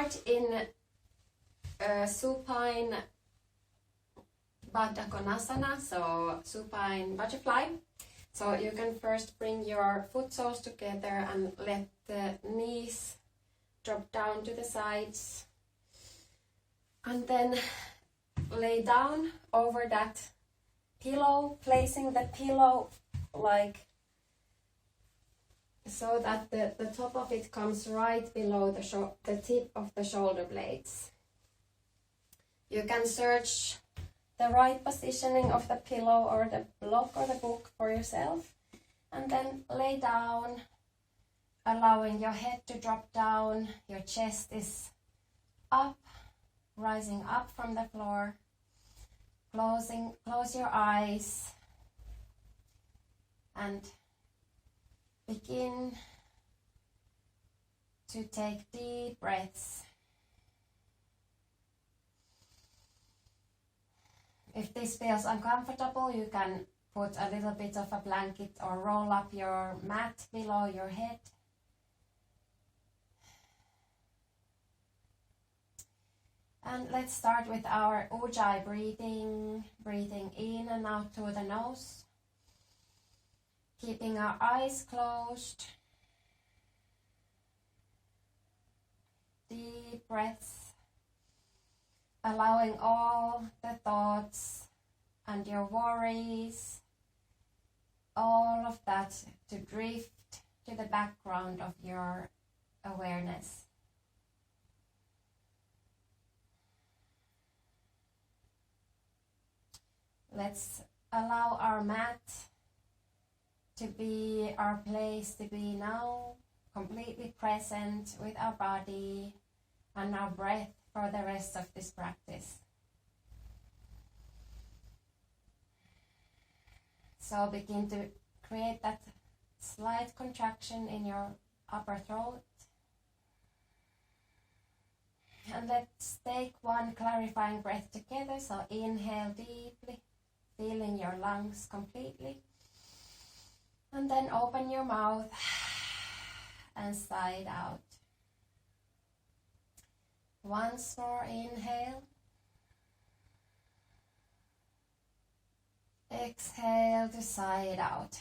start in supine Baddha Konasana, so supine butterfly. So you can first bring your foot soles together and let the knees drop down to the sides. And then lay down over that pillow, placing the pillow like so that the top of it comes right below the tip of the shoulder blades. You can search the right positioning of the pillow or the block or the book for yourself, and then lay down, allowing your head to drop down. Your chest is up, rising up from the floor. Close your eyes and begin to take deep breaths. If this feels uncomfortable, you can put a little bit of a blanket or roll up your mat below your head. And let's start with our Ujjayi breathing. Breathing in and out through the nose. Keeping our eyes closed. Deep breaths. Allowing all the thoughts and your worries, all of that to drift to the background of your awareness. Let's allow our mat to be our place to be now, completely present with our body and our breath for the rest of this practice. So begin to create that slight contraction in your upper throat. And let's take one clarifying breath together. So inhale deeply, filling your lungs completely. And then open your mouth and sigh it out. Once more, inhale. Exhale to sigh it out.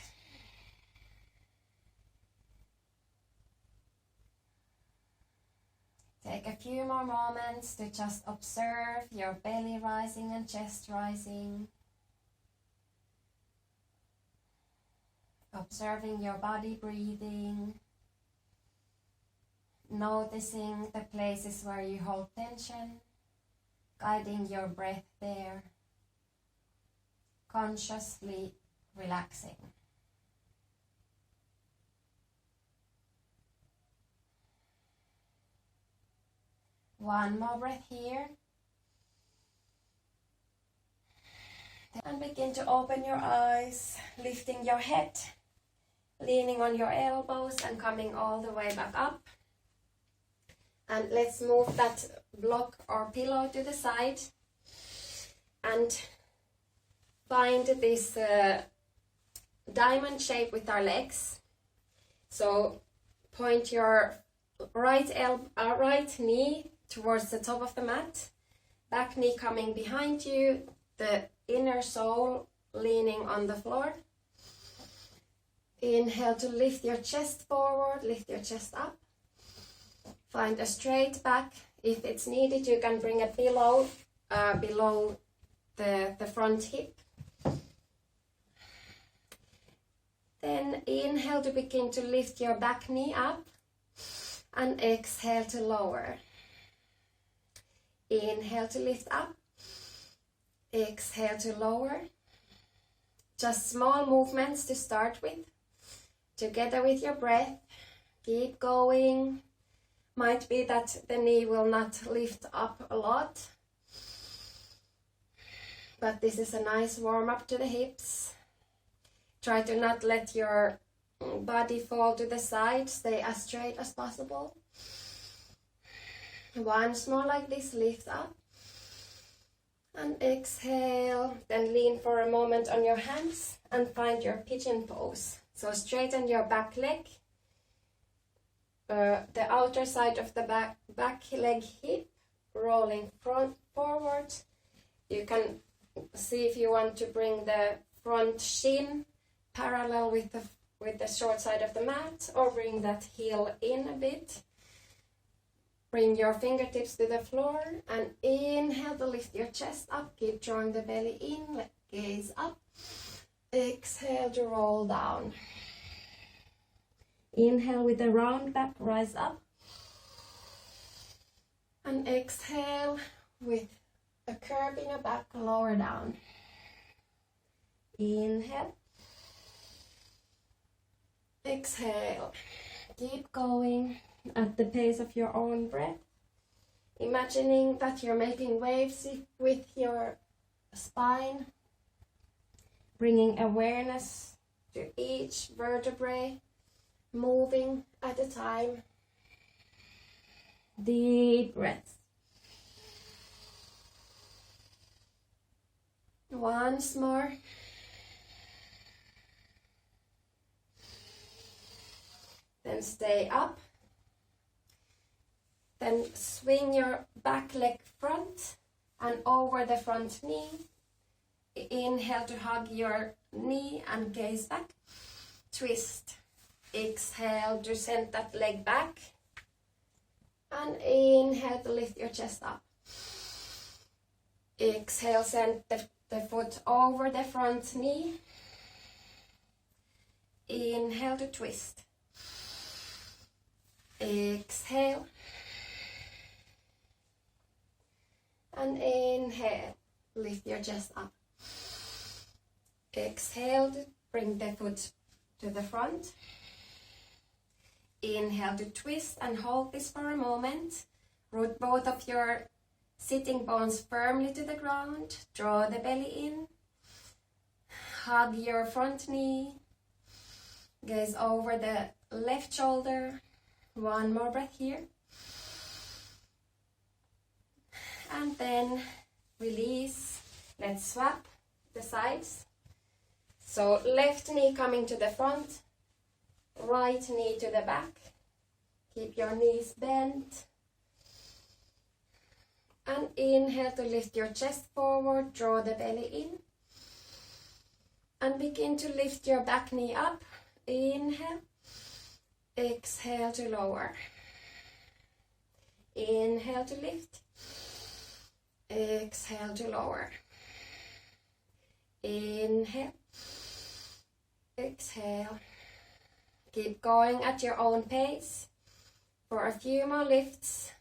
Take a few more moments to just observe your belly rising and chest rising. Observing your body breathing. Noticing the places where you hold tension, guiding your breath there, consciously relaxing. One more breath here. And begin to open your eyes, lifting your head, leaning on your elbows and coming all the way back up. And let's move that block or pillow to the side and find this diamond shape with our legs. So point your right knee towards the top of the mat, back knee coming behind you, the inner sole leaning on the floor. Inhale to lift your chest forward, lift your chest up. Find a straight back. If it's needed, you can bring a pillow below the front hip. Then inhale to begin to lift your back knee up and exhale to lower. Inhale to lift up. Exhale to lower. Just small movements to start with. Together with your breath. Keep going. Might be that the knee will not lift up a lot. But this is a nice warm up to the hips. Try to not let your body fall to the side. Stay as straight as possible. Once more like this, lift up. And exhale. Then lean for a moment on your hands and find your pigeon pose. So straighten your back leg. the outer side of the back leg hip, rolling forward. You can see if you want to bring the front shin parallel with the short side of the mat, or bring that heel in a bit. Bring your fingertips to the floor and inhale to lift your chest up. Keep drawing the belly in, gaze up. Exhale to roll down. Inhale with a round back, rise up. And exhale with a curve in your back, lower down. Inhale. Exhale. Keep going at the pace of your own breath. Imagining that you're making waves with your spine. Bringing awareness to each vertebrae, moving at a time. Deep breaths. Once more. Then stay up. Then swing your back leg front and over the front knee. Inhale to hug your knee and gaze back. Twist. Exhale to send that leg back. And inhale to lift your chest up. Exhale, send the foot over the front knee. Inhale to twist. Exhale. And inhale, lift your chest up. Exhale to bring the foot to the front. Inhale to twist and hold this for a moment. Root both of your sitting bones firmly to the ground. Draw the belly in. Hug your front knee. Gaze over the left shoulder. One more breath here. And then release. Let's swap the sides. So left knee coming to the front, right knee to the back. Keep your knees bent. And inhale to lift your chest forward, draw the belly in. And begin to lift your back knee up. Inhale. Exhale to lower. Inhale to lift. Exhale to lower. Inhale. Exhale. Keep going at your own pace for a few more lifts.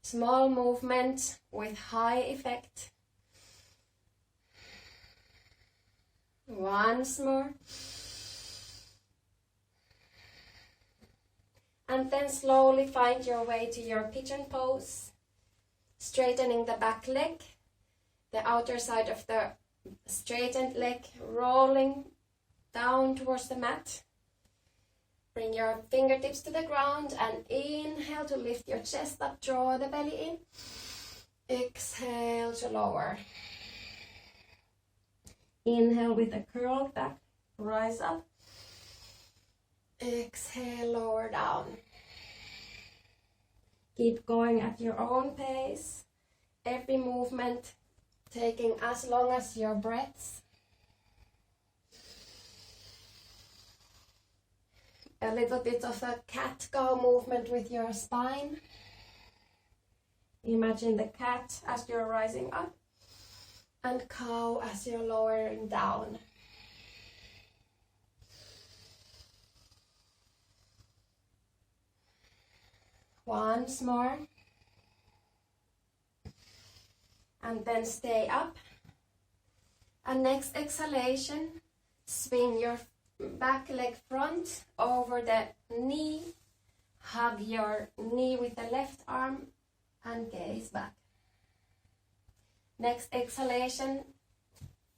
Small movement with high effect. Once more. And then slowly find your way to your pigeon pose. Straightening the back leg, the outer side of the straightened leg rolling down towards the mat. Bring your fingertips to the ground and inhale to lift your chest up, draw the belly in. Exhale to lower. Inhale with a curled back, rise up. Exhale, lower down. Keep going at your own pace. Every movement taking as long as your breaths. A little bit of a cat-cow movement with your spine. Imagine the cat as you're rising up and cow as you're lowering down. Once more. And then stay up. And next exhalation, swing your back leg front over the knee. Hug your knee with the left arm and gaze back. Next exhalation,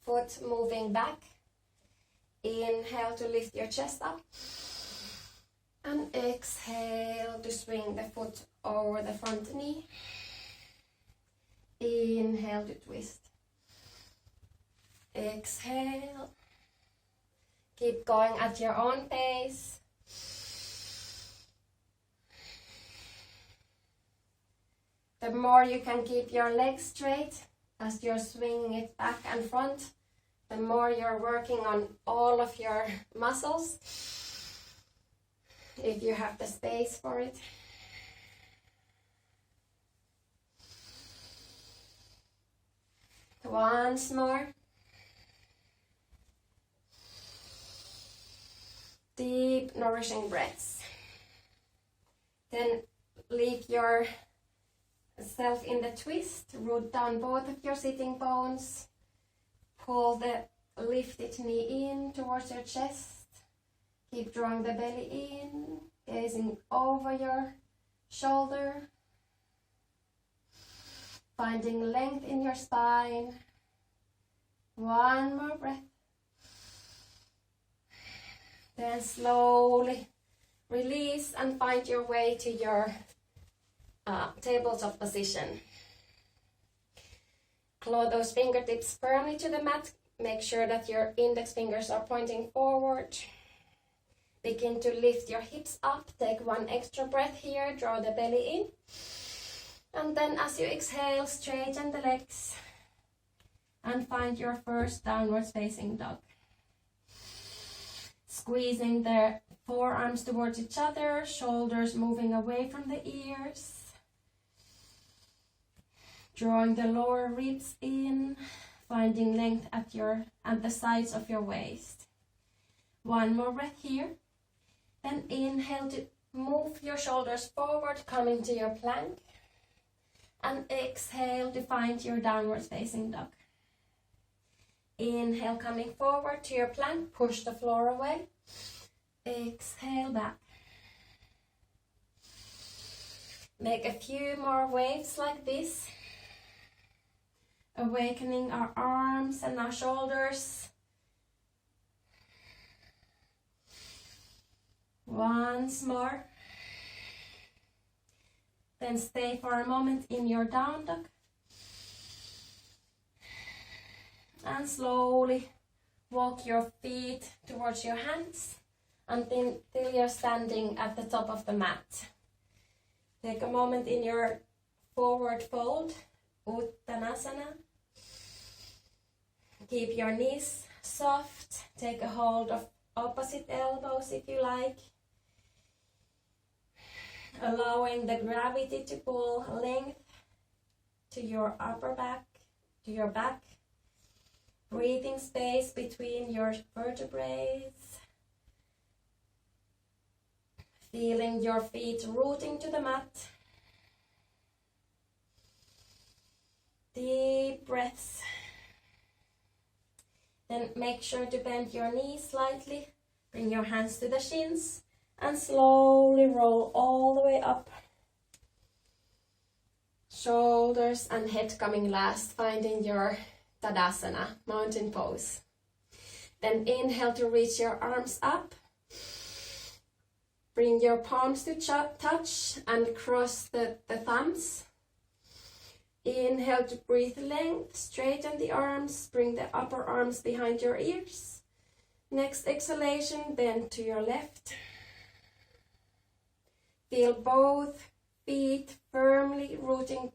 foot moving back. Inhale to lift your chest up. And exhale to swing the foot over the front knee. Inhale to twist. Exhale. Keep going at your own pace. The more you can keep your legs straight as you're swinging it back and front, the more you're working on all of your muscles, if you have the space for it. Once more. Deep, nourishing breaths. Then leave yourself in the twist. Root down both of your sitting bones. Pull the lifted knee in towards your chest. Keep drawing the belly in, gazing over your shoulder. Finding length in your spine. One more breath. Then slowly release and find your way to your tabletop position. Claw those fingertips firmly to the mat. Make sure that your index fingers are pointing forward. Begin to lift your hips up. Take one extra breath here. Draw the belly in. And then as you exhale, straighten the legs. And find your first downwards facing dog. Squeezing the forearms towards each other. Shoulders moving away from the ears. Drawing the lower ribs in. Finding length at the sides of your waist. One more breath here. Then inhale to move your shoulders forward, coming to your plank. And exhale to find your downward facing dog. Inhale, coming forward to your plank, push the floor away. Exhale back. Make a few more waves like this. Awakening our arms and our shoulders. Once more. Then stay for a moment in your down dog. And slowly walk your feet towards your hands until you're standing at the top of the mat. Take a moment in your forward fold, Uttanasana. Keep your knees soft. Take a hold of opposite elbows if you like. Allowing the gravity to pull length to your upper back, to your back. Breathing space between your vertebrae. Feeling your feet rooting to the mat. Deep breaths. Then make sure to bend your knees slightly. Bring your hands to the shins. And slowly roll all the way up. Shoulders and head coming last, finding your Tadasana, mountain pose. Then inhale to reach your arms up. Bring your palms to touch and cross the thumbs. Inhale to breathe length, straighten the arms, bring the upper arms behind your ears. Next exhalation, bend to your left. Feel both feet firmly rooting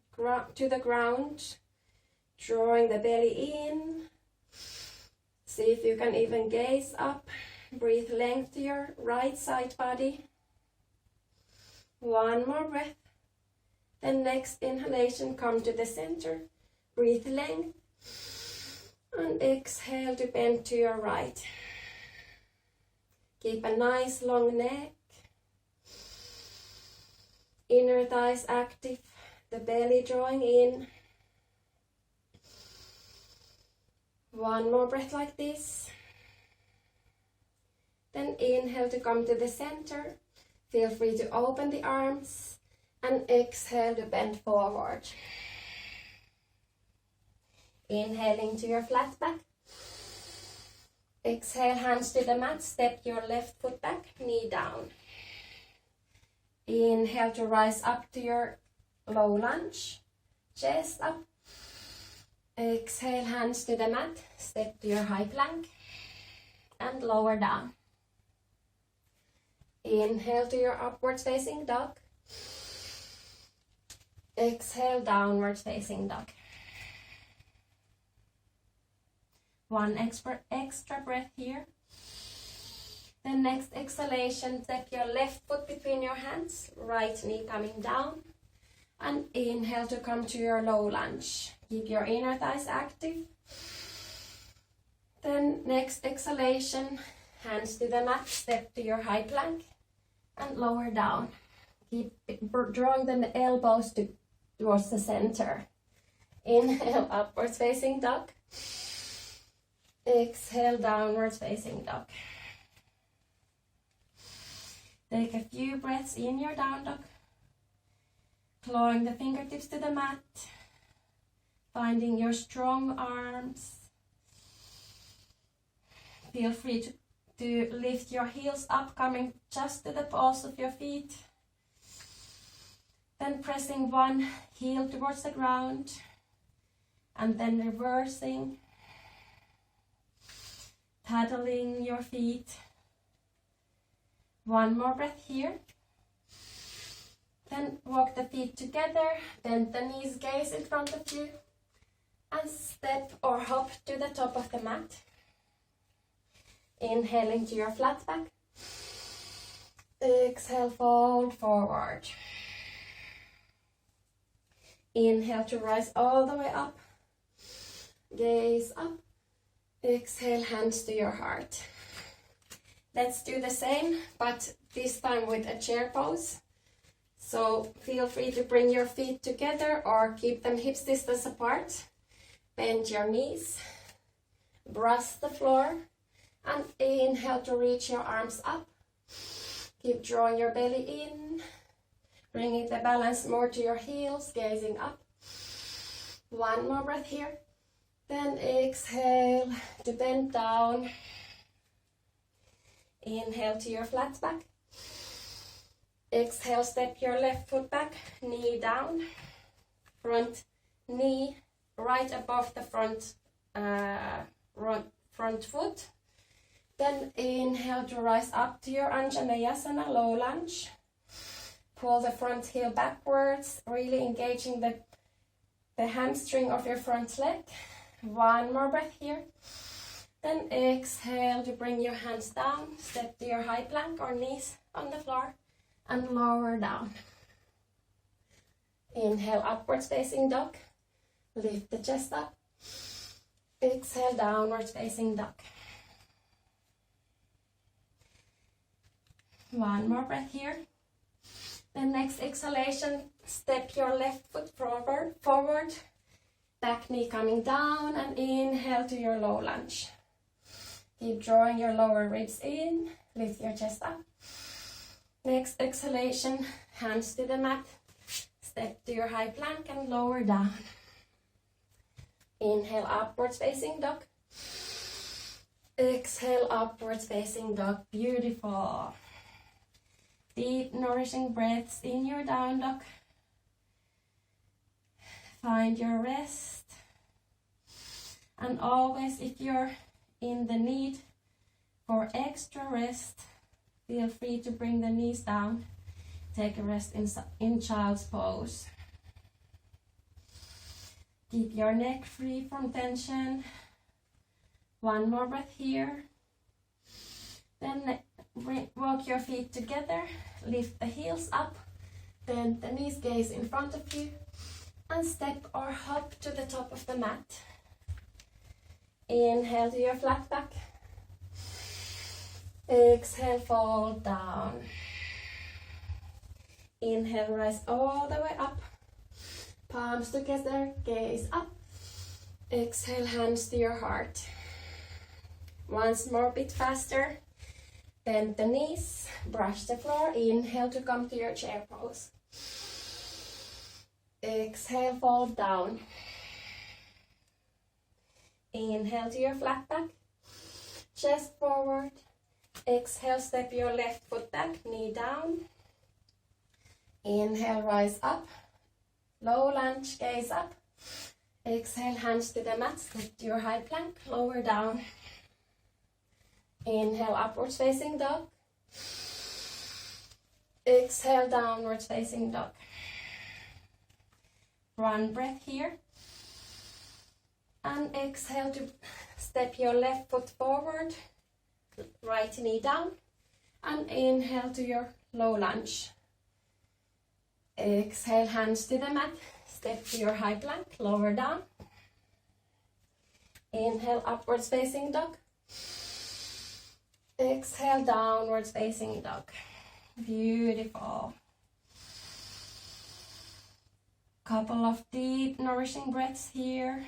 to the ground, drawing the belly in. See if you can even gaze up. Breathe length to your right side body. One more breath. Then next inhalation, come to the center. Breathe length. And exhale to bend to your right. Keep a nice long neck. Inner thighs active, the belly drawing in. One more breath like this. Then inhale to come to the center. Feel free to open the arms and exhale to bend forward. Inhaling to your flat back. Exhale, hands to the mat, step your left foot back, knee down. Inhale to rise up to your low lunge, chest up. Exhale, hands to the mat, step to your high plank and lower down. Inhale to your upwards facing dog. Exhale, downward facing dog. One extra breath here. The next exhalation, step your left foot between your hands, right knee coming down. And inhale to come to your low lunge. Keep your inner thighs active. Then next exhalation, hands to the mat, step to your high plank and lower down. Keep drawing the elbows towards the center. Inhale, upwards facing dog. Exhale, downwards facing dog. Take a few breaths in your down dog. Clawing the fingertips to the mat. Finding your strong arms. Feel free to lift your heels up, coming just to the balls of your feet. Then pressing one heel towards the ground. And then reversing. Paddling your feet. One more breath here. Then walk the feet together, bend the knees, gaze in front of you, and step or hop to the top of the mat. Inhaling to your flat back. Exhale, fold forward. Inhale to rise all the way up. Gaze up. Exhale, hands to your heart. Let's do the same, but this time with a chair pose. So feel free to bring your feet together or keep them hips distance apart. Bend your knees. Brush the floor. And inhale to reach your arms up. Keep drawing your belly in. Bringing the balance more to your heels, gazing up. One more breath here. Then exhale to bend down. Inhale to your flat back. Exhale, step your left foot back, knee down. Front knee right above the front foot. Then inhale to rise up to your Anjaneyasana, low lunge. Pull the front heel backwards, really engaging the hamstring of your front leg. One more breath here. Then exhale to bring your hands down, step to your high plank or knees on the floor and lower down. Inhale, upwards facing dog. Lift the chest up. Exhale, downwards facing dog. One more breath here. The next exhalation, step your left foot forward. Back knee coming down and inhale to your low lunge. Keep drawing your lower ribs in, lift your chest up. Next exhalation, hands to the mat. Step to your high plank and lower down. Inhale, upwards facing dog. Exhale, upwards facing dog. Beautiful. Deep, nourishing breaths in your down dog. Find your rest. And always, if you're in the need for extra rest, feel free to bring the knees down. Take a rest in child's pose. Keep your neck free from tension. One more breath here. Then walk your feet together. Lift the heels up. Bend the knees, gaze in front of you. And step or hop to the top of the mat. Inhale to your flat back. Exhale, fold down. Inhale, rise all the way up. Palms together, gaze up. Exhale, hands to your heart. Once more, bit faster. Bend the knees, brush the floor. Inhale to come to your chair pose. Exhale, fold down. Inhale to your flat back. Chest forward. Exhale, step your left foot back, knee down. Inhale, rise up. Low lunge, gaze up. Exhale, hands to the mat, step to your high plank, lower down. Inhale, upwards facing dog. Exhale, downwards facing dog. One breath here. And exhale to step your left foot forward, right knee down. And inhale to your low lunge. Exhale, hands to the mat. Step to your high plank, lower down. Inhale, upwards facing dog. Exhale, downwards facing dog. Beautiful. Couple of deep, nourishing breaths here.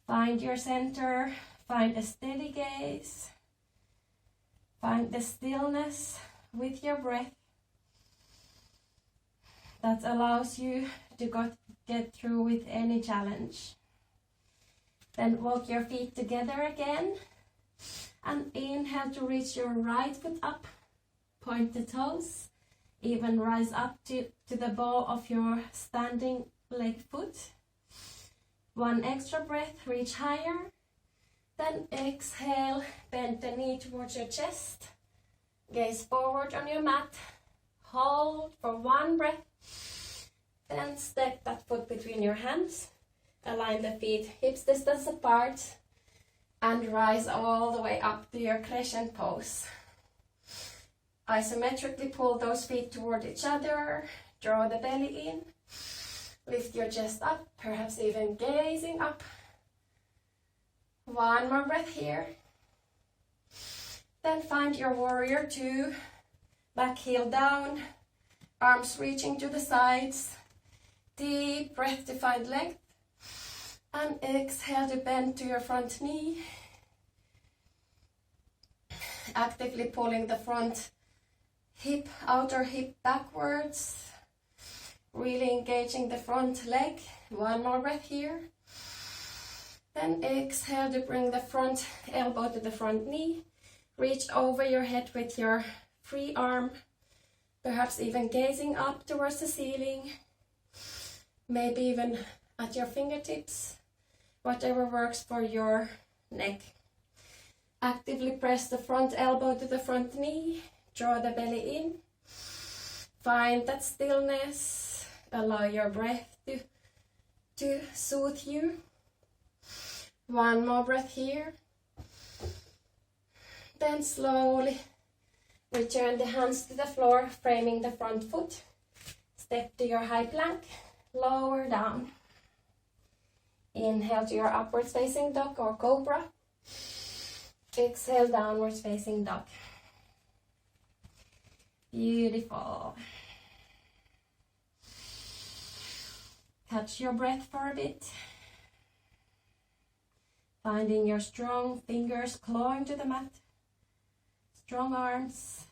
Find your center. Find a steady gaze. Find the stillness with your breath that allows you to get through with any challenge. Then walk your feet together again. And inhale to reach your right foot up. Point the toes. Even rise up to the ball of your standing leg foot. One extra breath, reach higher. Then exhale, bend the knee towards your chest. Gaze forward on your mat. Hold for one breath. Then step that foot between your hands. Align the feet hips distance apart. And rise all the way up to your crescent pose. Isometrically pull those feet toward each other. Draw the belly in. Lift your chest up, perhaps even gazing up. One more breath here. Then find your warrior two. Back heel down. Arms reaching to the sides. Deep breath to find length. And exhale to bend to your front knee. Actively pulling the front hip, outer hip backwards. Really engaging the front leg. One more breath here. Then exhale to bring the front elbow to the front knee. Reach over your head with your free arm. Perhaps even gazing up towards the ceiling. Maybe even at your fingertips. Whatever works for your neck. Actively press the front elbow to the front knee. Draw the belly in. Find that stillness. Allow your breath to soothe you. One more breath here. Then slowly return the hands to the floor, framing the front foot. Step to your high plank. Lower down. Inhale to your upwards facing dog or cobra. Exhale, downwards facing dog. Beautiful. Catch your breath for a bit. Finding your strong fingers clawing to the mat. Strong arms.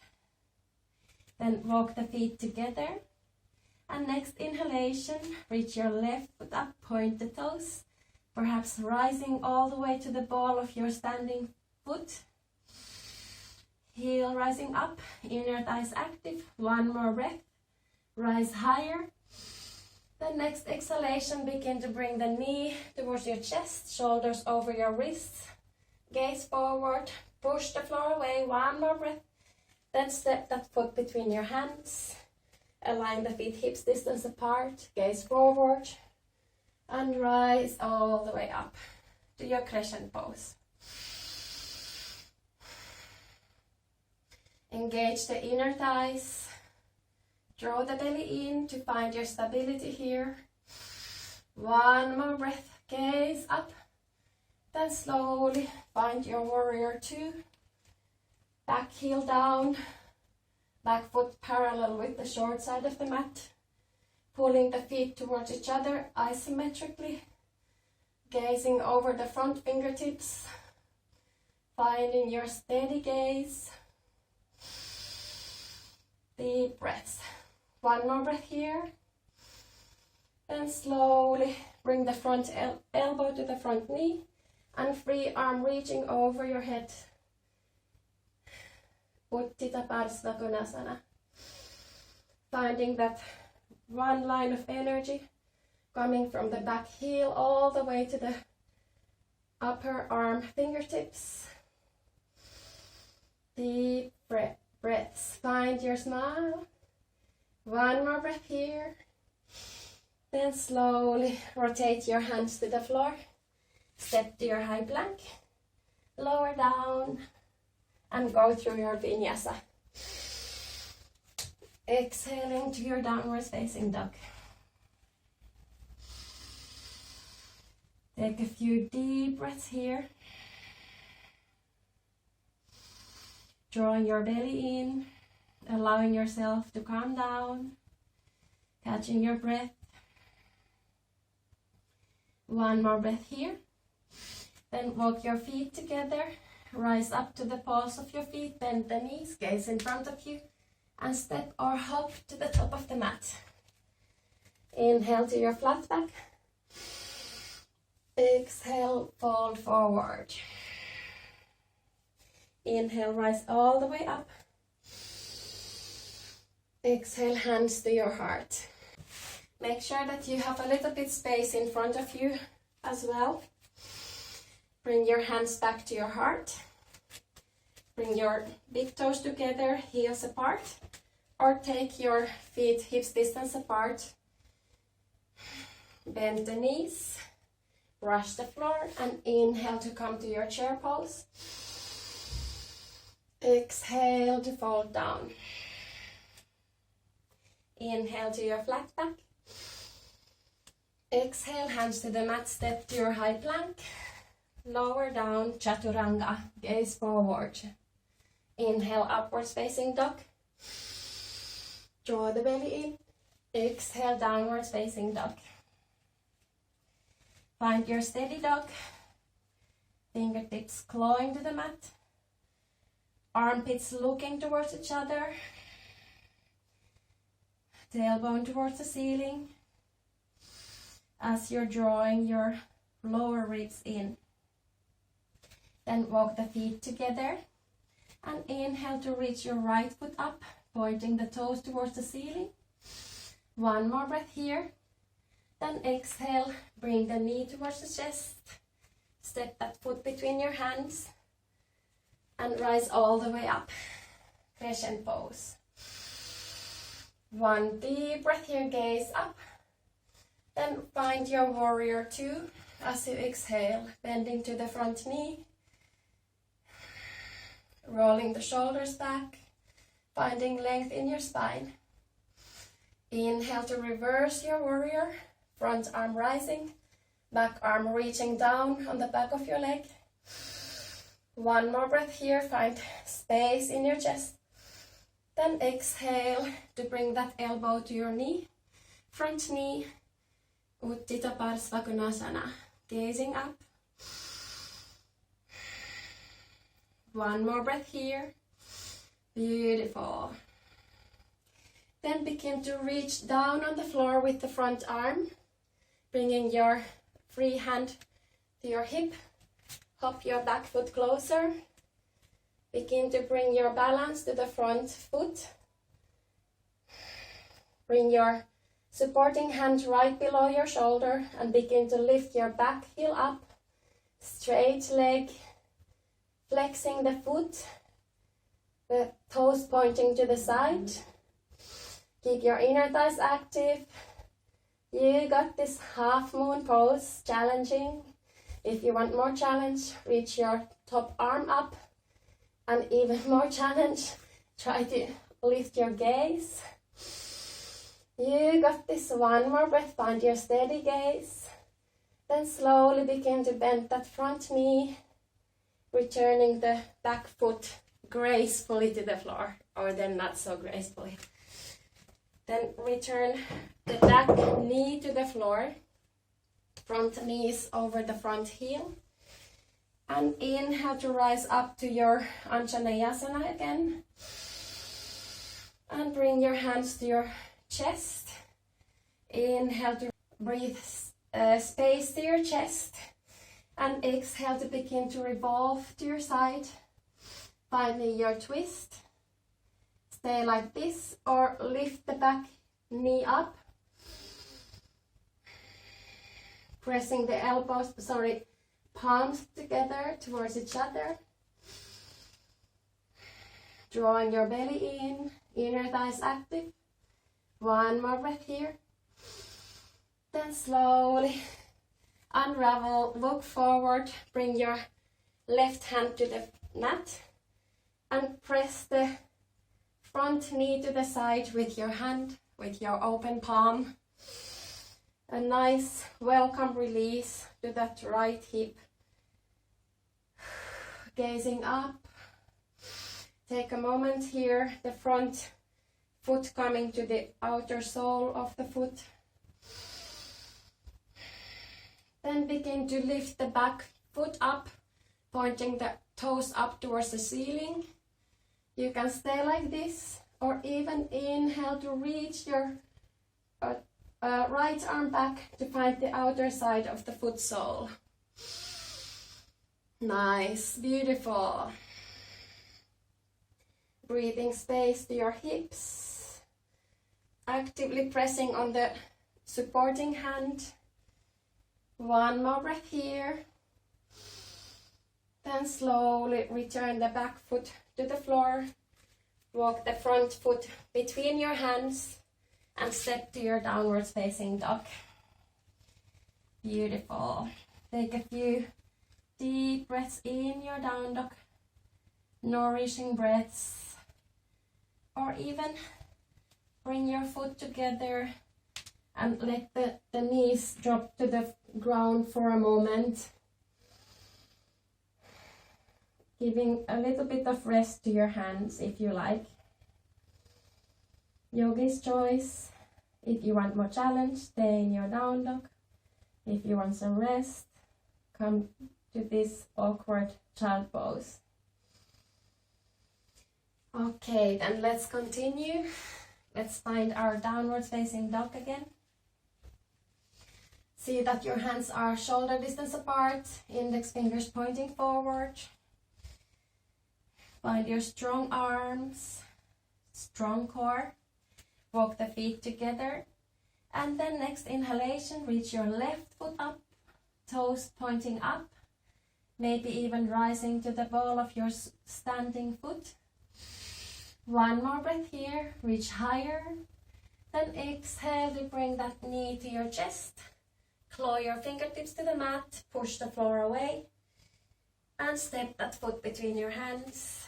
Then walk the feet together. And next inhalation, reach your left foot up, point the toes. Perhaps rising all the way to the ball of your standing foot. Heel rising up, inner thighs active. One more breath. Rise higher. The next exhalation, begin to bring the knee towards your chest, shoulders over your wrists. Gaze forward, push the floor away. One more breath. Then step that foot between your hands. Align the feet hips distance apart. Gaze forward. And rise all the way up to your crescent pose. Engage the inner thighs. Draw the belly in to find your stability here. One more breath. Gaze up. Then slowly find your warrior two. Back heel down. Back foot parallel with the short side of the mat. Pulling the feet towards each other isometrically. Gazing over the front fingertips. Finding your steady gaze. Deep breaths. One more breath here. Then slowly bring the front elbow to the front knee. And free arm reaching over your head. Uttita Parsva Konasana. Finding that one line of energy coming from the back heel all the way to the upper arm fingertips. Deep breaths. Find your smile. One more breath here. Then slowly rotate your hands to the floor. Step to your high plank. Lower down and go through your vinyasa. Exhaling to your downward facing dog. Take a few deep breaths here. Drawing your belly in, allowing yourself to calm down, catching your breath. One more breath here. Then walk your feet together, rise up to the balls of your feet, bend the knees, gaze in front of you, and step or hop to the top of the mat. Inhale to your flat back. Exhale, fold forward. Inhale, rise all the way up. Exhale, hands to your heart. Make sure that you have a little bit space in front of you as well. Bring your hands back to your heart. Bring your big toes together, heels apart. Or take your feet hips distance apart. Bend the knees. Brush the floor and inhale to come to your chair pose. Exhale to fold down. Inhale to your flat back. Exhale, hands to the mat, step to your high plank. Lower down, chaturanga, gaze forward. Inhale, upwards facing dog. Draw the belly in. Exhale, downwards facing dog. Find your steady dog. Fingertips clawing to the mat. Armpits looking towards each other. Tailbone towards the ceiling. As you're drawing your lower ribs in. Then walk the feet together. And inhale to reach your right foot up, pointing the toes towards the ceiling. One more breath here. Then exhale, bring the knee towards the chest. Step that foot between your hands. And rise all the way up. Crescent pose. One deep breath here, gaze up. Then find your warrior two as you exhale, bending to the front knee. Rolling the shoulders back, finding length in your spine. Inhale to reverse your warrior, front arm rising, back arm reaching down on the back of your leg. One more breath here, find space in your chest. Then exhale to bring that elbow to your knee, front knee, Uttita Parsvakonasana, gazing up. One more breath here. Beautiful. Then begin to reach down on the floor with the front arm, bringing your free hand to your hip. Hop your back foot closer. Begin to bring your balance to the front foot. Bring your supporting hand right below your shoulder and begin to lift your back heel up. Straight leg, flexing the foot, the toes pointing to the side. Keep your inner thighs active. You got this half moon pose, challenging. If you want more challenge, reach your top arm up. And even more challenge, try to lift your gaze. You got this. One more breath, find your steady gaze. Then slowly begin to bend that front knee, returning the back foot gracefully to the floor, or then not so gracefully. Then return the back knee to the floor, front knees over the front heel. And inhale to rise up to your Anjaneyasana again. And bring your hands to your chest. Inhale to breathe space to your chest. And exhale to begin to revolve to your side. Finding your twist. Stay like this or lift the back knee up. Pressing the elbows, palms together towards each other. Drawing your belly in, inner thighs active. One more breath here. Then slowly unravel, look forward, bring your left hand to the mat and press the front knee to the side with your hand, with your open palm. A nice welcome release to that right hip. Gazing up. Take a moment here, the front foot coming to the outer sole of the foot. Then begin to lift the back foot up, pointing the toes up towards the ceiling. You can stay like this, or even inhale to reach your right arm back to find the outer side of the foot sole. Nice, beautiful. Breathing space to your hips. Actively pressing on the supporting hand. One more breath here. Then slowly return the back foot to the floor. Walk the front foot between your hands and step to your downwards facing dog. Beautiful. Take a few deep breaths in your down dog. Nourishing breaths. Or even bring your foot together and let the knees drop to the ground for a moment. Giving a little bit of rest to your hands if you like. Yogi's choice. If you want more challenge, stay in your down dog. If you want some rest, come to this awkward child pose. Okay, then let's continue. Let's find our downward facing dog again. See that your hands are shoulder distance apart, index fingers pointing forward. Find your strong arms, strong core. Walk the feet together. And then next inhalation, reach your left foot up, toes pointing up. Maybe even rising to the ball of your standing foot. One more breath here, reach higher. Then exhale to bring that knee to your chest. Claw your fingertips to the mat, push the floor away. And step that foot between your hands.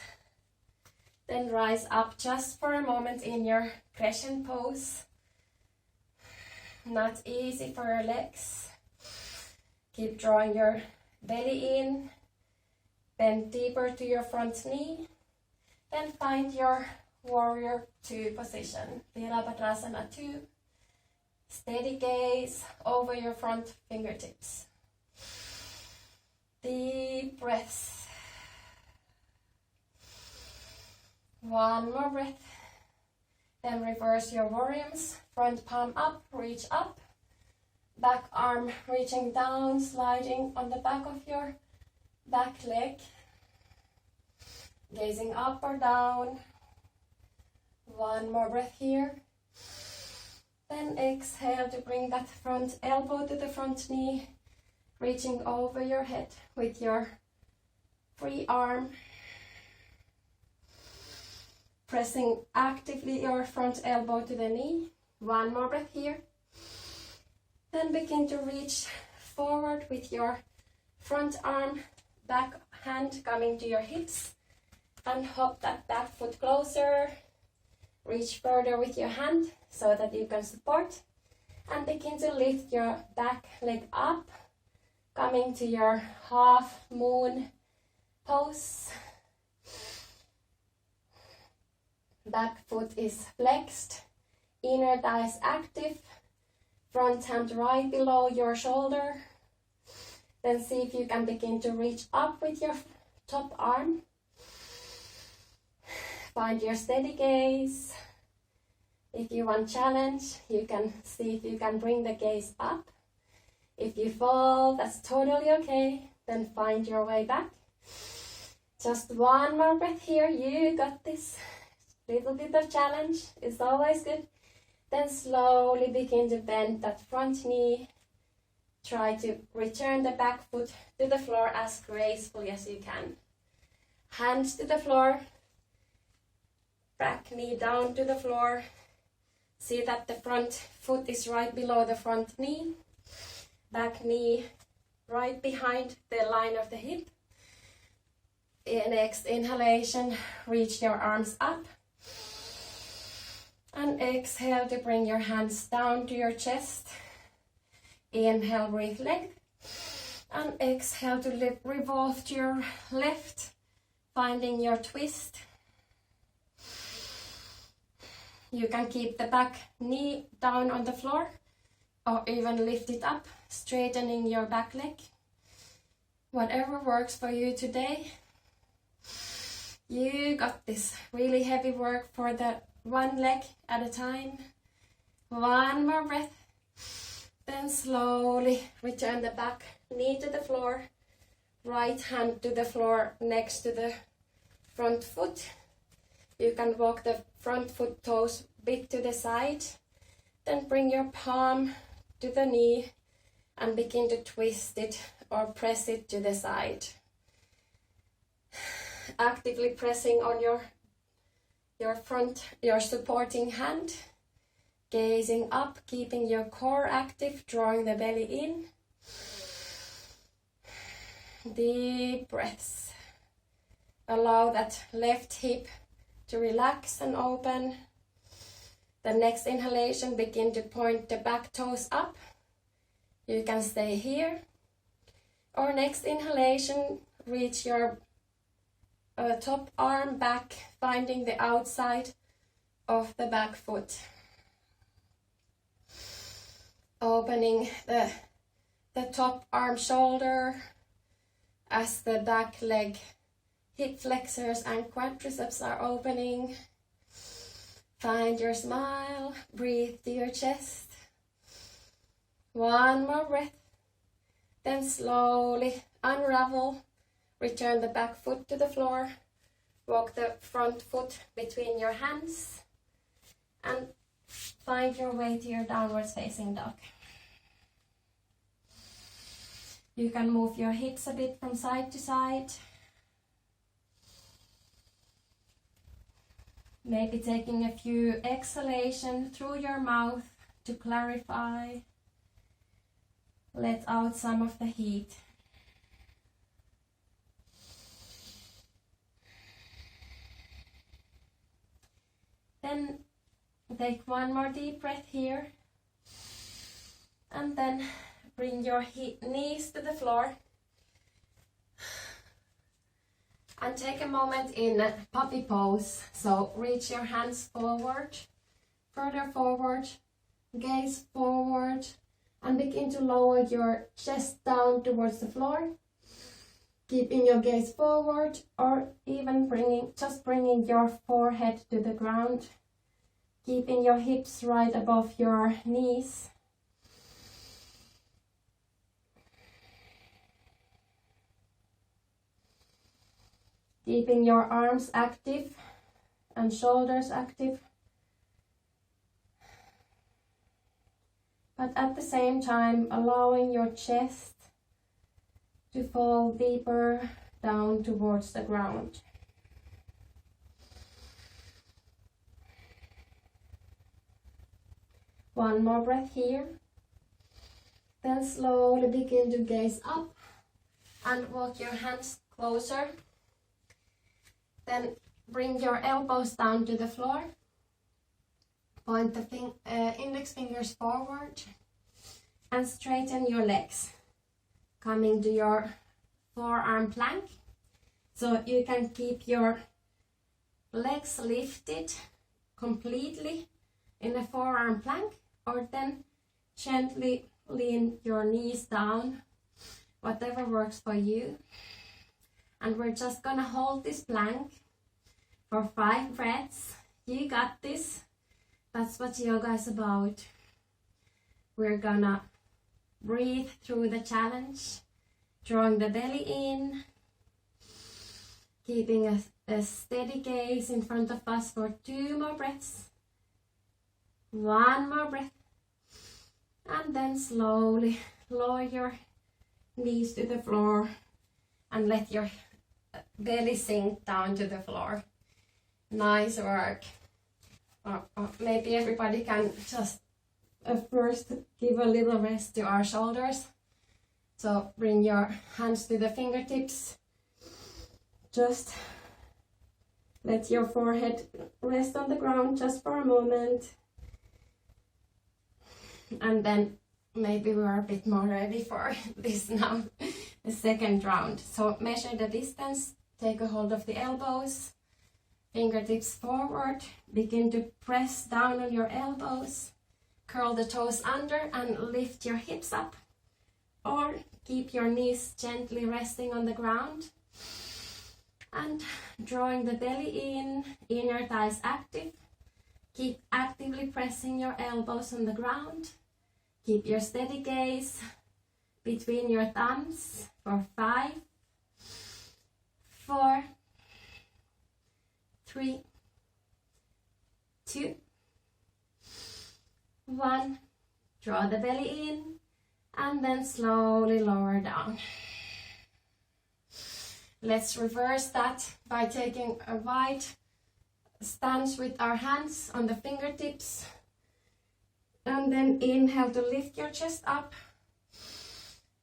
Then rise up just for a moment in your crescent pose. Not easy for your legs. Keep drawing your belly in. Bend deeper to your front knee. Then find your warrior 2 position. Virabhadrasana 2. Steady gaze over your front fingertips. Deep breaths. One more breath. Then reverse your warriors. Front palm up, reach up. Back arm reaching down, sliding on the back of your back leg. Gazing up or down. One more breath here. Then exhale to bring that front elbow to the front knee. Reaching over your head with your free arm. Pressing actively your front elbow to the knee. One more breath here. Then begin to reach forward with your front arm, back hand coming to your hips. And hop that back foot closer. Reach further with your hand so that you can support. And begin to lift your back leg up, coming to your half moon pose. Back foot is flexed, inner thigh is active, front hand right below your shoulder. Then see if you can begin to reach up with your top arm. Find your steady gaze. If you want challenge, you can see if you can bring the gaze up. If you fall, that's totally okay. Then find your way back. Just one more breath here. You got this. Little bit of challenge is always good. Then slowly begin to bend that front knee. Try to return the back foot to the floor as gracefully as you can. Hands to the floor. Back knee down to the floor. See that the front foot is right below the front knee, back knee right behind the line of the hip. Next inhalation, reach your arms up. And exhale to bring your hands down to your chest. Inhale, breathe length. And exhale to revolve to your left, finding your twist. You can keep the back knee down on the floor or even lift it up, straightening your back leg. Whatever works for you today. You got this. Really heavy work for the one leg at a time. One more breath. Then slowly return the back knee to the floor. Right hand to the floor next to the front foot. You can walk the front foot toes a bit to the side. Then bring your palm to the knee and begin to twist it or press it to the side. Actively pressing on your supporting hand. Gazing up, keeping your core active, drawing the belly in. Deep breaths. Allow that left hip to relax and open. The next inhalation, begin to point the back toes up. You can stay here. Or next inhalation, reach your top arm back, finding the outside of the back foot. Opening the top arm shoulder as the back leg, hip flexors and quadriceps are opening. Find your smile, breathe to your chest. One more breath. Then slowly unravel. Return the back foot to the floor. Walk the front foot between your hands. And find your way to your downwards facing dog. You can move your hips a bit from side to side. Maybe taking a few exhalations through your mouth to clarify. Let out some of the heat. Then take one more deep breath here. And then bring your knees to the floor. And take a moment in puppy pose. So reach your hands forward, further forward, gaze forward, and begin to lower your chest down towards the floor. Keeping your gaze forward, or even bringing your forehead to the ground. Keeping your hips right above your knees. Keeping your arms active and shoulders active. But at the same time, allowing your chest to fall deeper down towards the ground. One more breath here. Then slowly begin to gaze up and walk your hands closer. Then bring your elbows down to the floor. Point the index fingers forward and straighten your legs. Coming to your forearm plank. So you can keep your legs lifted completely in a forearm plank, or then gently lean your knees down, whatever works for you. And we're just gonna hold this plank for 5 breaths. You got this. That's what yoga is about. We're gonna breathe through the challenge, drawing the belly in, keeping a steady gaze in front of us for 2 more breaths. 1 more breath. And then slowly lower your knees to the floor and let your belly sink down to the floor. Nice work. maybe everybody can just first give a little rest to our shoulders. So bring your hands to the fingertips. Just let your forehead rest on the ground just for a moment. And then maybe we're a bit more ready for this now, the second round. So measure the distance, take a hold of the elbows, fingertips forward, begin to press down on your elbows, curl the toes under and lift your hips up, or keep your knees gently resting on the ground and drawing the belly in, inner thighs active. Keep actively pressing your elbows on the ground. Keep your steady gaze between your thumbs for 5, 4, 3, 2, 1. Draw the belly in and then slowly lower down. Let's reverse that by taking a wide stance with our hands on the fingertips. And then inhale to lift your chest up,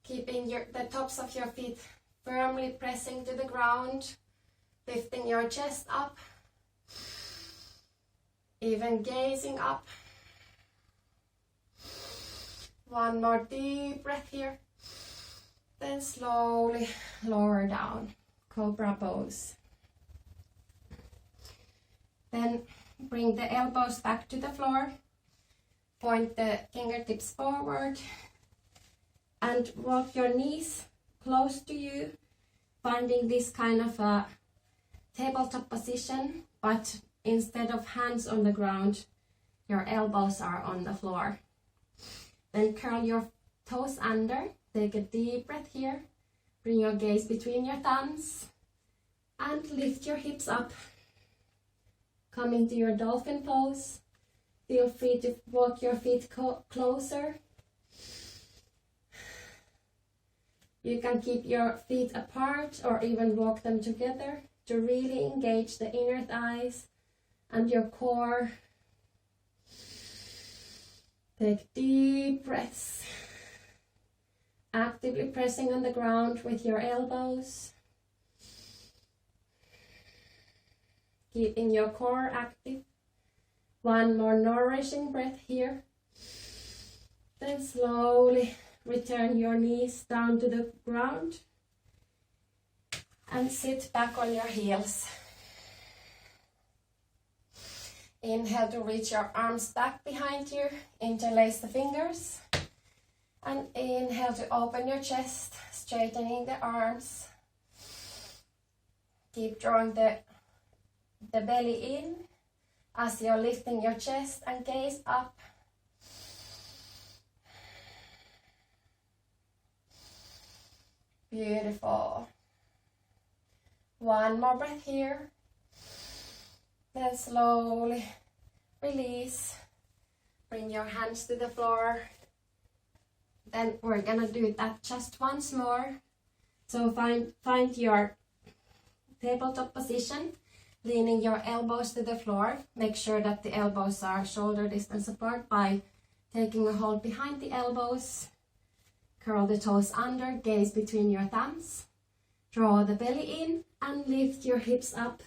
keeping the tops of your feet firmly pressing to the ground, lifting your chest up, even gazing up. One more deep breath here, then slowly lower down, cobra pose. Then bring the elbows back to the floor. Point the fingertips forward and walk your knees close to you, finding this kind of a tabletop position, but instead of hands on the ground, your elbows are on the floor. Then curl your toes under, take a deep breath here, bring your gaze between your thumbs and lift your hips up, coming to your dolphin pose. Feel free to walk your feet closer. You can keep your feet apart or even walk them together to really engage the inner thighs and your core. Take deep breaths. Actively pressing on the ground with your elbows. Keeping your core active. One more nourishing breath here. Then slowly return your knees down to the ground and sit back on your heels. Inhale to reach your arms back behind you, interlace the fingers. And inhale to open your chest, straightening the arms. Keep drawing the belly in as you're lifting your chest and gaze up. Beautiful. One more breath here. Then slowly release. Bring your hands to the floor. Then we're gonna do that just once more. So find your tabletop position, leaning your elbows to the floor. Make sure that the elbows are shoulder distance apart by taking a hold behind the elbows. Curl the toes under, gaze between your thumbs. Draw the belly in and lift your hips up.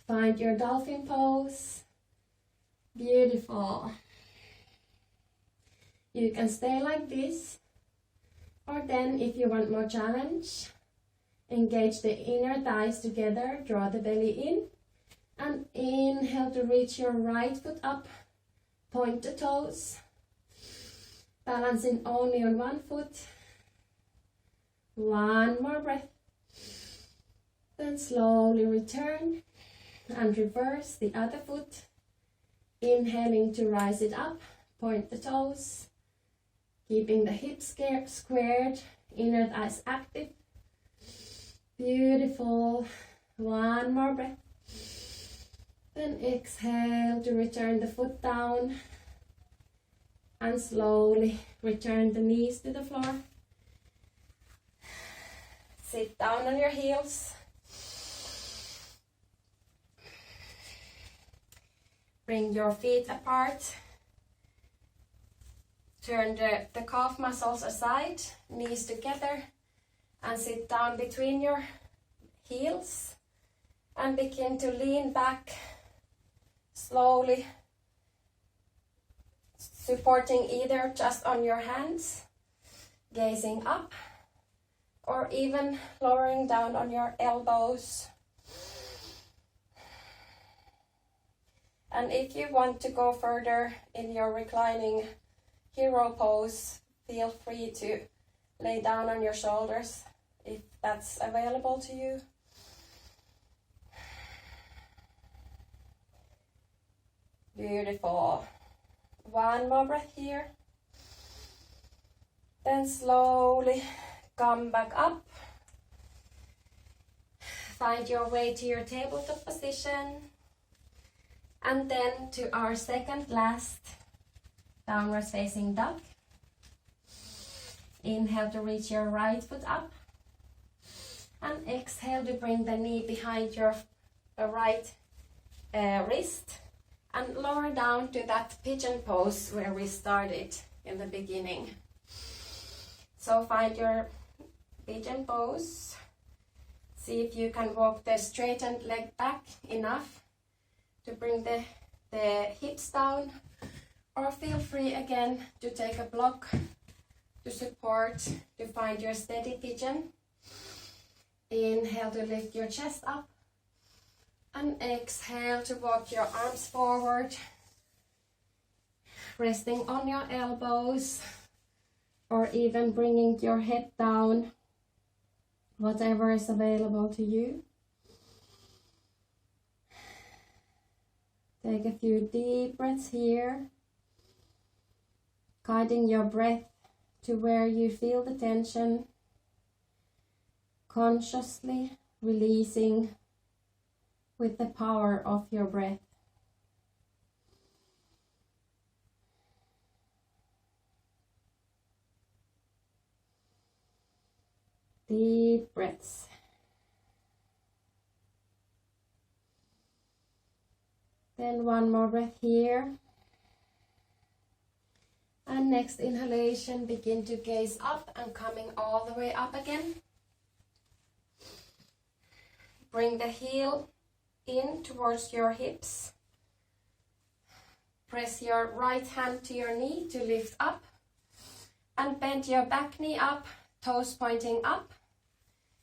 Find your dolphin pose. Beautiful. You can stay like this, or then if you want more challenge, engage the inner thighs together, draw the belly in, and inhale to reach your right foot up, point the toes, balancing only on one foot. One more breath, then slowly return and reverse the other foot, inhaling to rise it up, point the toes, keeping the hips squared, inner thighs active. Beautiful. One more breath. Then exhale to return the foot down and slowly return the knees to the floor. Sit down on your heels. Bring your feet apart. Turn the calf muscles aside, knees together, and sit down between your heels. And begin to lean back slowly, supporting either just on your hands, gazing up, or even lowering down on your elbows. And if you want to go further in your reclining hero pose, feel free to lay down on your shoulders if that's available to you. Beautiful. One more breath here. Then slowly come back up. Find your way to your tabletop position. And then to our second last downward facing dog. Inhale to reach your right foot up. And exhale to bring the knee behind your right wrist. And lower down to that pigeon pose where we started in the beginning. So find your pigeon pose. See if you can walk the straightened leg back enough to bring the hips down. Or feel free again to take a block to support, to find your steady pigeon. Inhale to lift your chest up. And exhale to walk your arms forward, resting on your elbows, or even bringing your head down, whatever is available to you. Take a few deep breaths here, guiding your breath to where you feel the tension, consciously releasing with the power of your breath. Deep breaths. Then one more breath here. And next inhalation, begin to gaze up and coming all the way up again. Bring the heel in towards your hips. Press your right hand to your knee to lift up. And bend your back knee up, toes pointing up.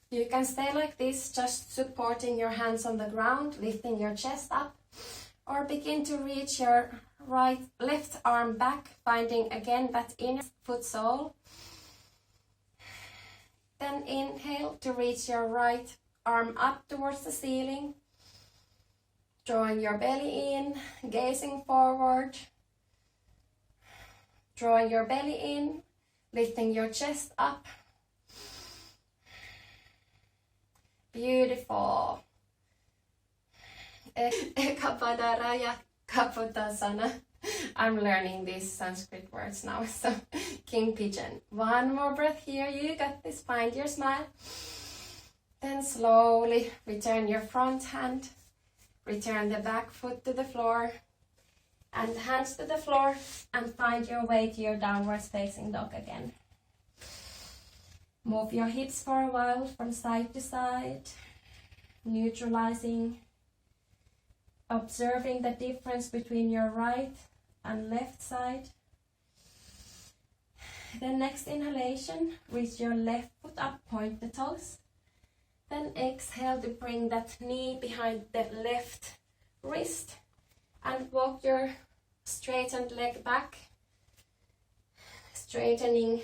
You can stay like this, just supporting your hands on the ground, lifting your chest up. Or begin to reach your left arm back, finding again that inner foot sole. Then inhale to reach your right arm up towards the ceiling. Drawing your belly in, gazing forward. Drawing your belly in, lifting your chest up. Beautiful. Ekapadaraya kapotasana. I'm learning these Sanskrit words now. So, King Pigeon. One more breath here. You got this. Find your smile. Then slowly return your front hand. Return the back foot to the floor. And hands to the floor. And find your way to your downwards facing dog again. Move your hips for a while from side to side. Neutralizing. Observing the difference between your right and left side. Then next inhalation, reach your left foot up, point the toes. Then exhale to bring that knee behind the left wrist and walk your straightened leg back, straightening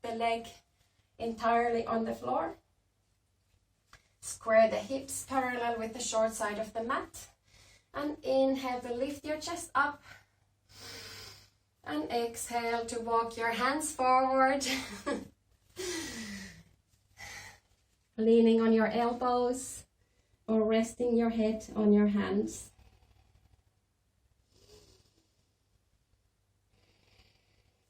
the leg entirely on the floor. Square the hips parallel with the short side of the mat. And inhale to lift your chest up. And exhale to walk your hands forward. Leaning on your elbows or resting your head on your hands.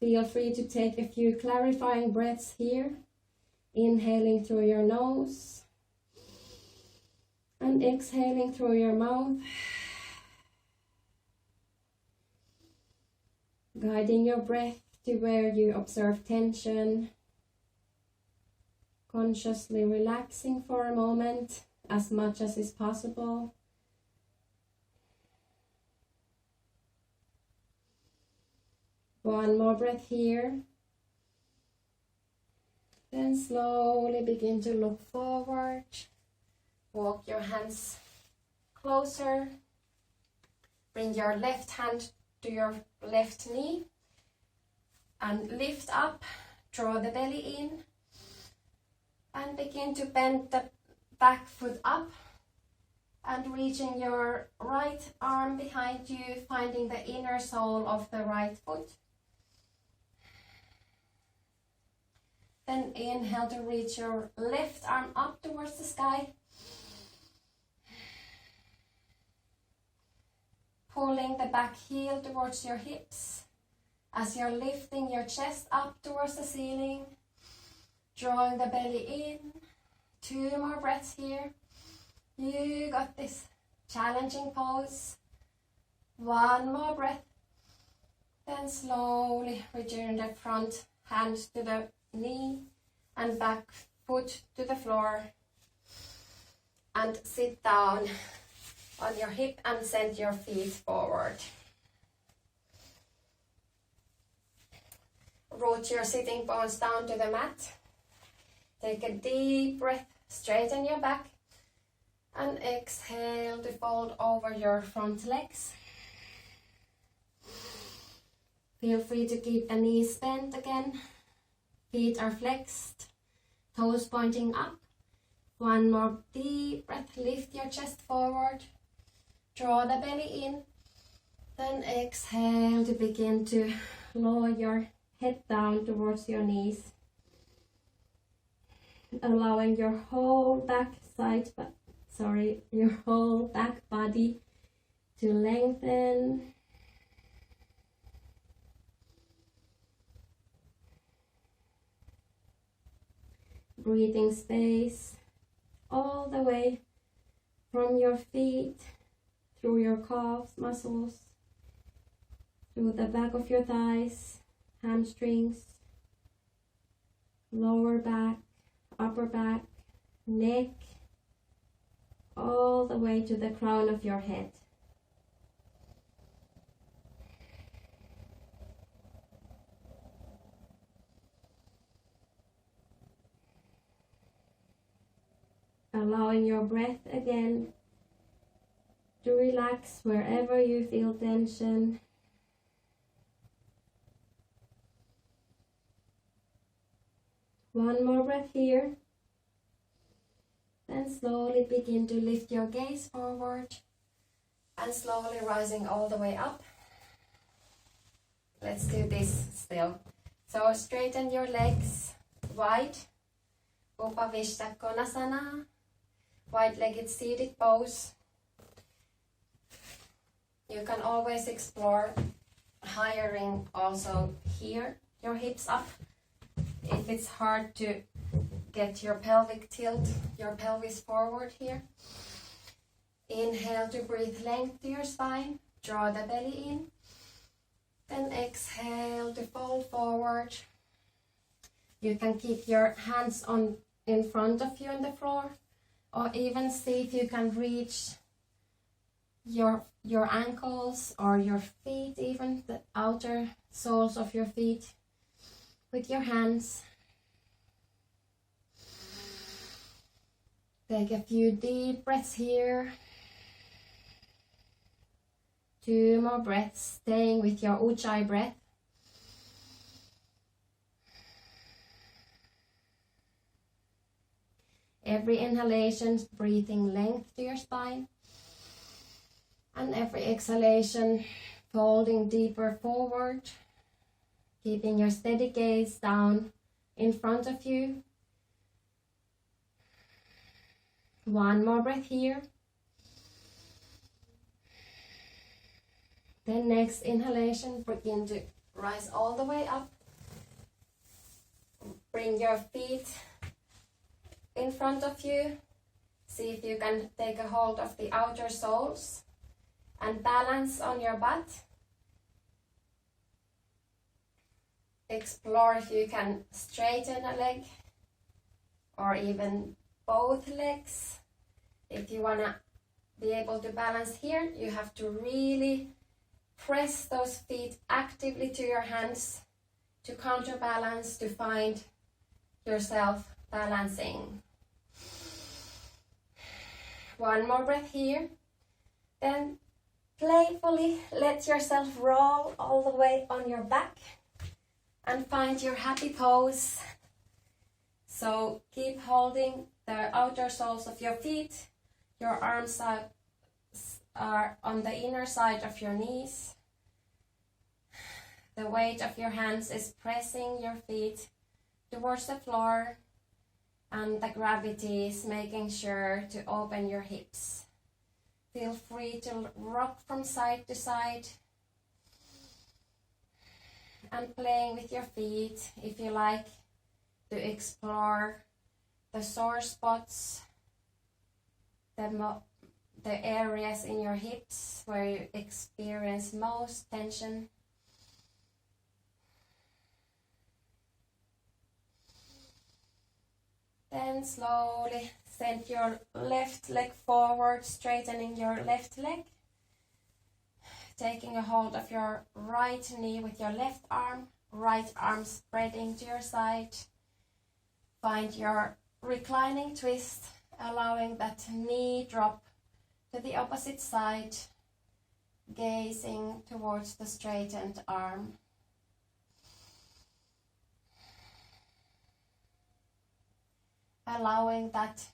Feel free to take a few clarifying breaths here. Inhaling through your nose. And exhaling through your mouth. Guiding your breath to where you observe tension. Consciously relaxing for a moment as much as is possible. One more breath here. Then slowly begin to look forward. Walk your hands closer. Bring your left hand to your left knee and lift up. Draw the belly in and begin to bend the back foot up and reaching your right arm behind you, finding the inner sole of the right foot. Then inhale to reach your left arm up towards the sky. Pulling the back heel towards your hips as you're lifting your chest up towards the ceiling. Drawing the belly in. 2 more breaths here. You got this. Challenging pose. 1 more breath. Then slowly return the front hand to the knee and back foot to the floor. And sit down on your hip and send your feet forward. Root your sitting bones down to the mat. Take a deep breath, straighten your back, and exhale to fold over your front legs. Feel free to keep the knees bent again. Feet are flexed, toes pointing up. 1 more deep breath, lift your chest forward. Draw the belly in. Then exhale to begin to lower your head down towards your knees. Allowing your whole your whole back body to lengthen. Breathing space all the way from your feet, through your calves muscles, through the back of your thighs, hamstrings, lower back, upper back, neck, all the way to the crown of your head. Allowing your breath again to relax wherever you feel tension. One more breath here. Then slowly begin to lift your gaze forward and slowly rising all the way up. Let's do this still. So straighten your legs wide. Upavishta Konasana. Wide-legged seated pose. You can always explore hiring also here, your hips up. If it's hard to get your pelvic tilt, your pelvis forward here. Inhale to breathe length to your spine. Draw the belly in. Then exhale to fold forward. You can keep your hands in front of you on the floor, or even see if you can reach your ankles or your feet, even the outer soles of your feet with your hands. Take a few deep breaths here. 2 more breaths, staying with your Ujjayi breath. Every inhalation, breathing length to your spine. And every exhalation, folding deeper forward. Keeping your steady gaze down in front of you. 1 more breath here. Then next inhalation, begin to rise all the way up. Bring your feet in front of you. See if you can take a hold of the outer soles and balance on your butt. explore if you can straighten a leg or even both legs. If you want to be able to balance here, you have to really press those feet actively to your hands to counterbalance, to find yourself balancing. One more breath here. Then playfully let yourself roll all the way on your back and find your happy pose. So keep holding the outer soles of your feet. Your arms are on the inner side of your knees. The weight of your hands is pressing your feet towards the floor, and the gravity is making sure to open your hips. Feel free to rock from side to side and playing with your feet if you like to explore the sore spots, the areas in your hips where you experience most tension. Then slowly send your left leg forward, straightening your left leg. Taking a hold of your right knee with your left arm spreading to your side. Find your reclining twist, allowing that knee drop to the opposite side, gazing towards the straightened arm. Allowing that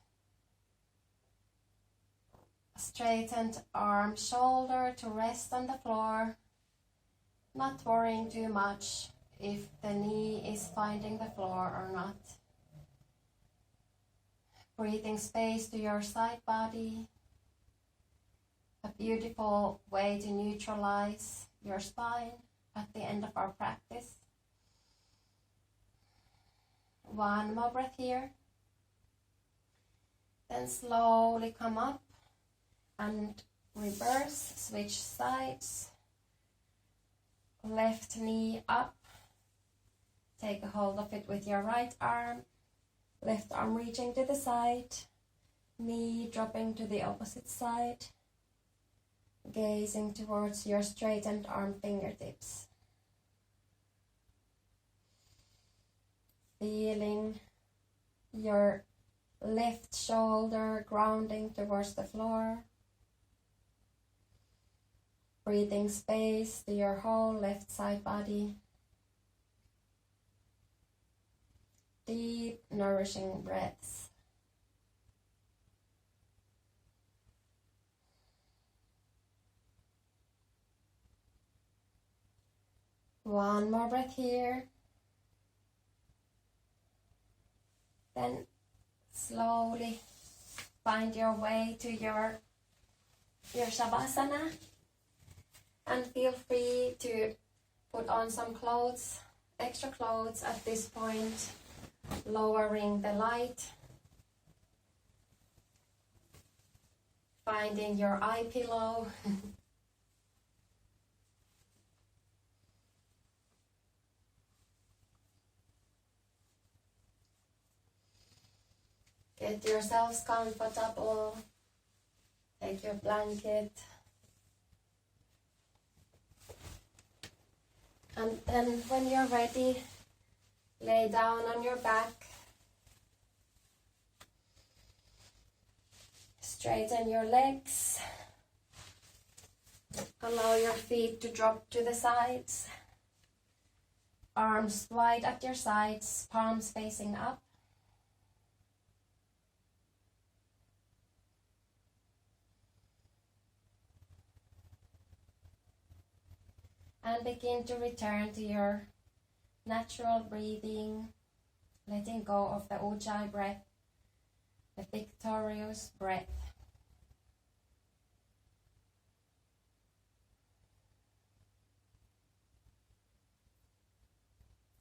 straightened arm shoulder to rest on the floor, not worrying too much if the knee is finding the floor or not. Breathing space to your side body, a beautiful way to neutralize your spine at the end of our practice. One more breath here. Then slowly come up and reverse, switch sides. Left knee up. Take a hold of it with your right arm. Left arm reaching to the side. Knee dropping to the opposite side. Gazing towards your straightened arm fingertips. Feeling your left shoulder grounding towards the floor. Breathing space to your whole left side body. Deep, nourishing breaths. One more breath here. Then slowly find your way to your Shavasana, and feel free to put on some clothes, extra clothes at this point, lowering the light, finding your eye pillow. Get yourselves comfortable. Take your blanket. And then when you're ready, lay down on your back. Straighten your legs. Allow your feet to drop to the sides. Arms wide at your sides, palms facing up. And begin to return to your natural breathing, letting go of the Ujjayi breath, the victorious breath.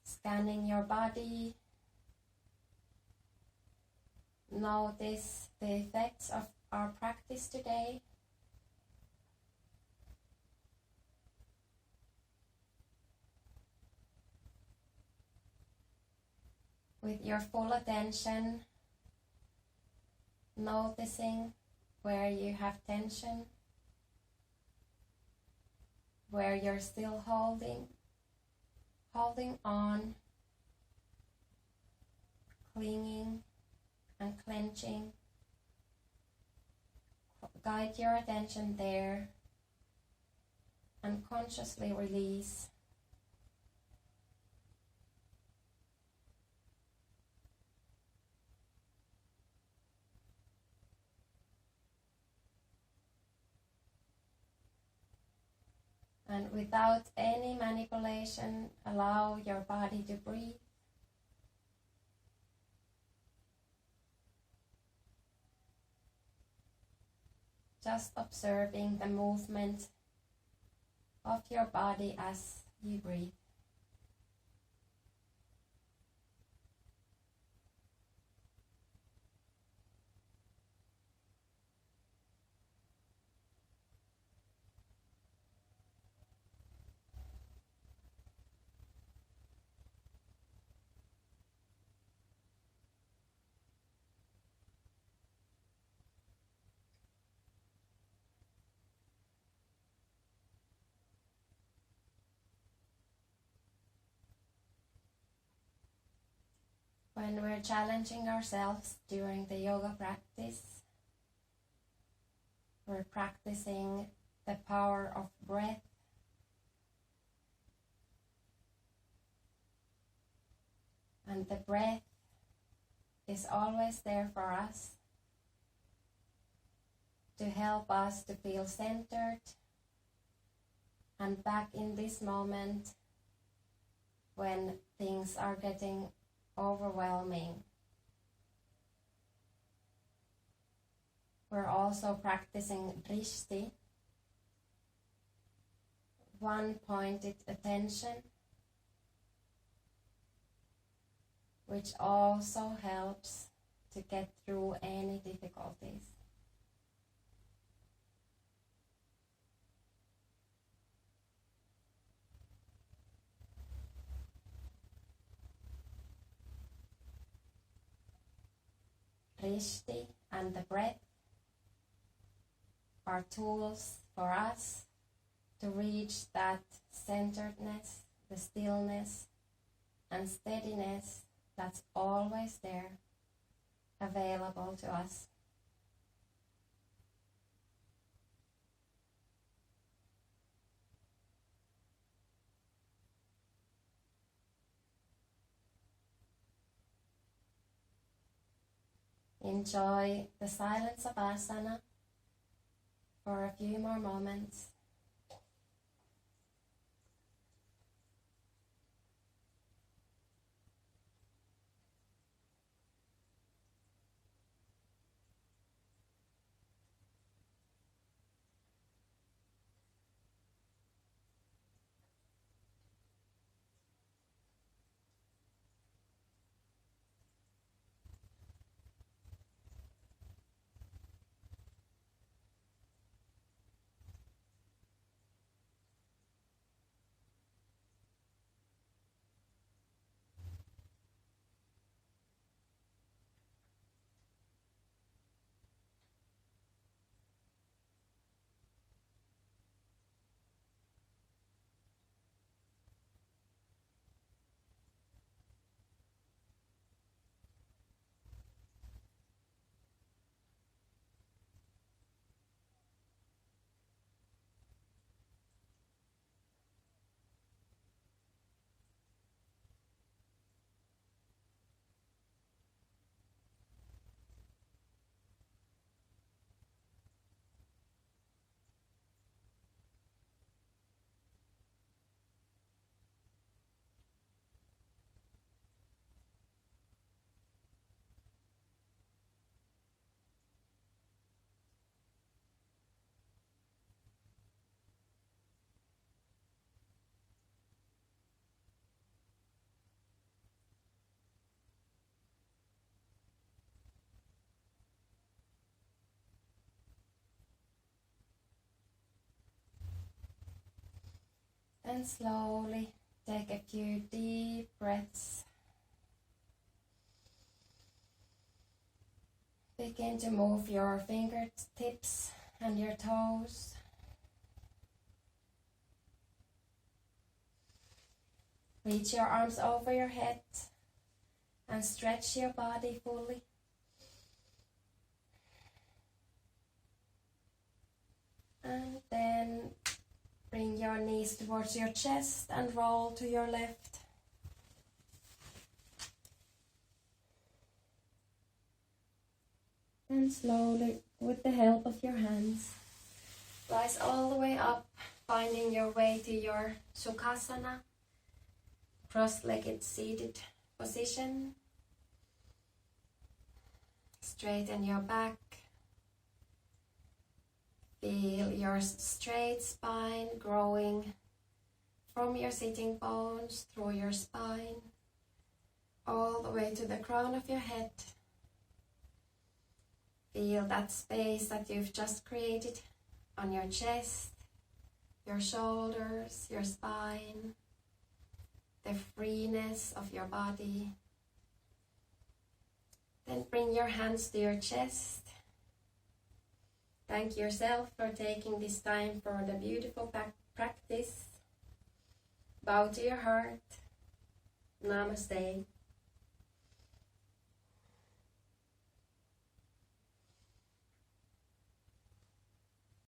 Scanning your body, notice the effects of our practice today. with your full attention, noticing where you have tension, where you're still holding on, clinging and clenching. Guide your attention there and consciously release. And without any manipulation, allow your body to breathe. Just observing the movement of your body as you breathe. When we're challenging ourselves during the yoga practice, we're practicing the power of breath. And the breath is always there for us to help us to feel centered and back in this moment when things are getting overwhelming. We're also practicing drishti, one-pointed attention, which also helps to get through any difficulties. Drishti and the breath are tools for us to reach that centeredness, the stillness and steadiness that's always there, available to us. Enjoy the silence of asana for a few more moments. And slowly take a few deep breaths. Begin to move your fingertips and your toes. Reach your arms over your head and stretch your body fully. And then bring your knees towards your chest and roll to your left. And slowly, with the help of your hands, rise all the way up, finding your way to your Sukhasana, cross-legged seated position. Straighten your back. Feel your straight spine growing from your sitting bones through your spine, all the way to the crown of your head. Feel that space that you've just created on your chest, your shoulders, your spine, the freeness of your body. Then bring your hands to your chest. Thank yourself for taking this time for the beautiful practice. Bow to your heart. Namaste.